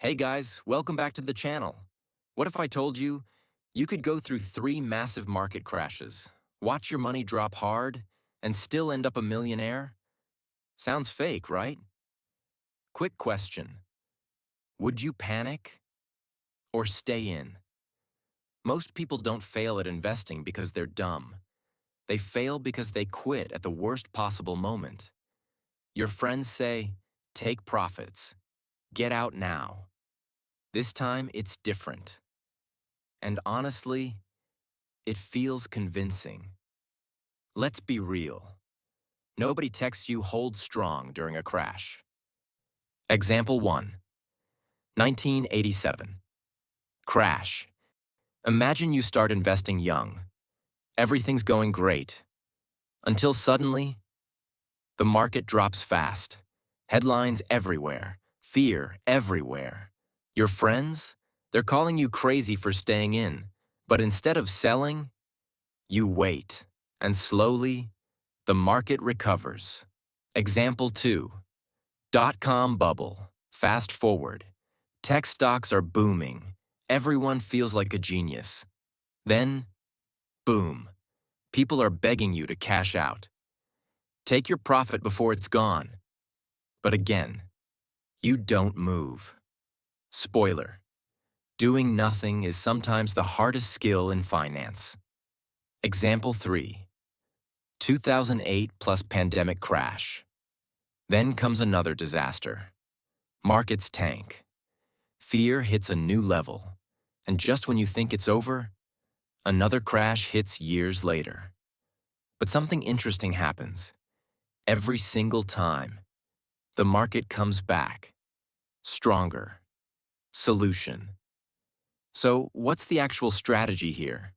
Hey guys, welcome back to the channel. What if I told you you could go through 3 massive market crashes, watch your money drop hard, and still end up a millionaire? Sounds fake, right? Quick question. Would you panic or stay in? Most people don't fail at investing because they're dumb. They fail because they quit at the worst possible moment. Your friends say, take profits, get out now. This time it's different. And honestly, it feels convincing. Let's be real. Nobody texts you hold strong during a crash. Example 1. 1987. Crash. Imagine you start investing young. Everything's going great. Until suddenly, the market drops fast. Headlines everywhere. Fear everywhere. Your friends? They're calling you crazy for staying in. But instead of selling, you wait. And slowly, the market recovers. Example 2. Dot-com bubble. Fast forward. Tech stocks are booming. Everyone feels like a genius. Then, boom. People are begging you to cash out. Take your profit before it's gone. But again, you don't move. Spoiler. Doing nothing is sometimes the hardest skill in finance. Example 3. 2008 plus pandemic crash. Then comes another disaster. Markets tank. Fear hits a new level. And just when you think it's over, another crash hits years later. But something interesting happens. Every single time, the market comes back. Stronger. Solution. So what's the actual strategy here?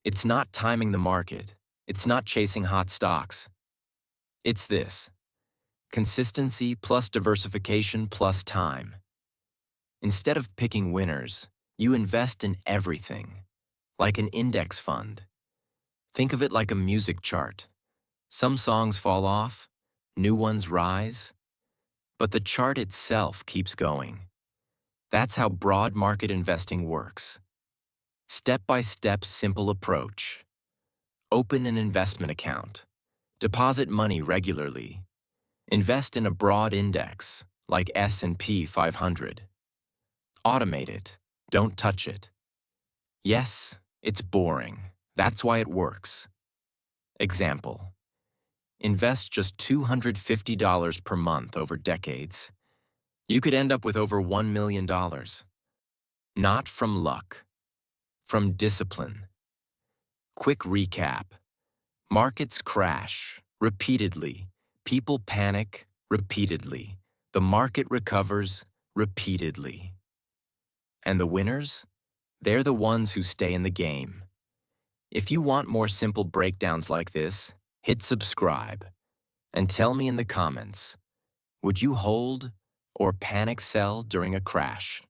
It's not timing the market. It's not chasing hot stocks. It's this. Consistency plus diversification plus time. Instead of picking winners, you invest in everything, like an index fund. Think of it like a music chart. Some songs fall off, new ones rise, but the chart itself keeps going. That's how broad market investing works. Step-by-step simple approach. Open an investment account. Deposit money regularly. Invest in a broad index, like S&P 500. Automate it. Don't touch it. Yes, it's boring. That's why it works. Example. Invest just $250 per month over decades. You could end up with over $1 million. Not from luck. From discipline. Quick recap. Markets crash repeatedly. People panic repeatedly. The market recovers repeatedly. And the winners? They're the ones who stay in the game. If you want more simple breakdowns like this, hit subscribe and tell me in the comments, would you hold or panic sell during a crash?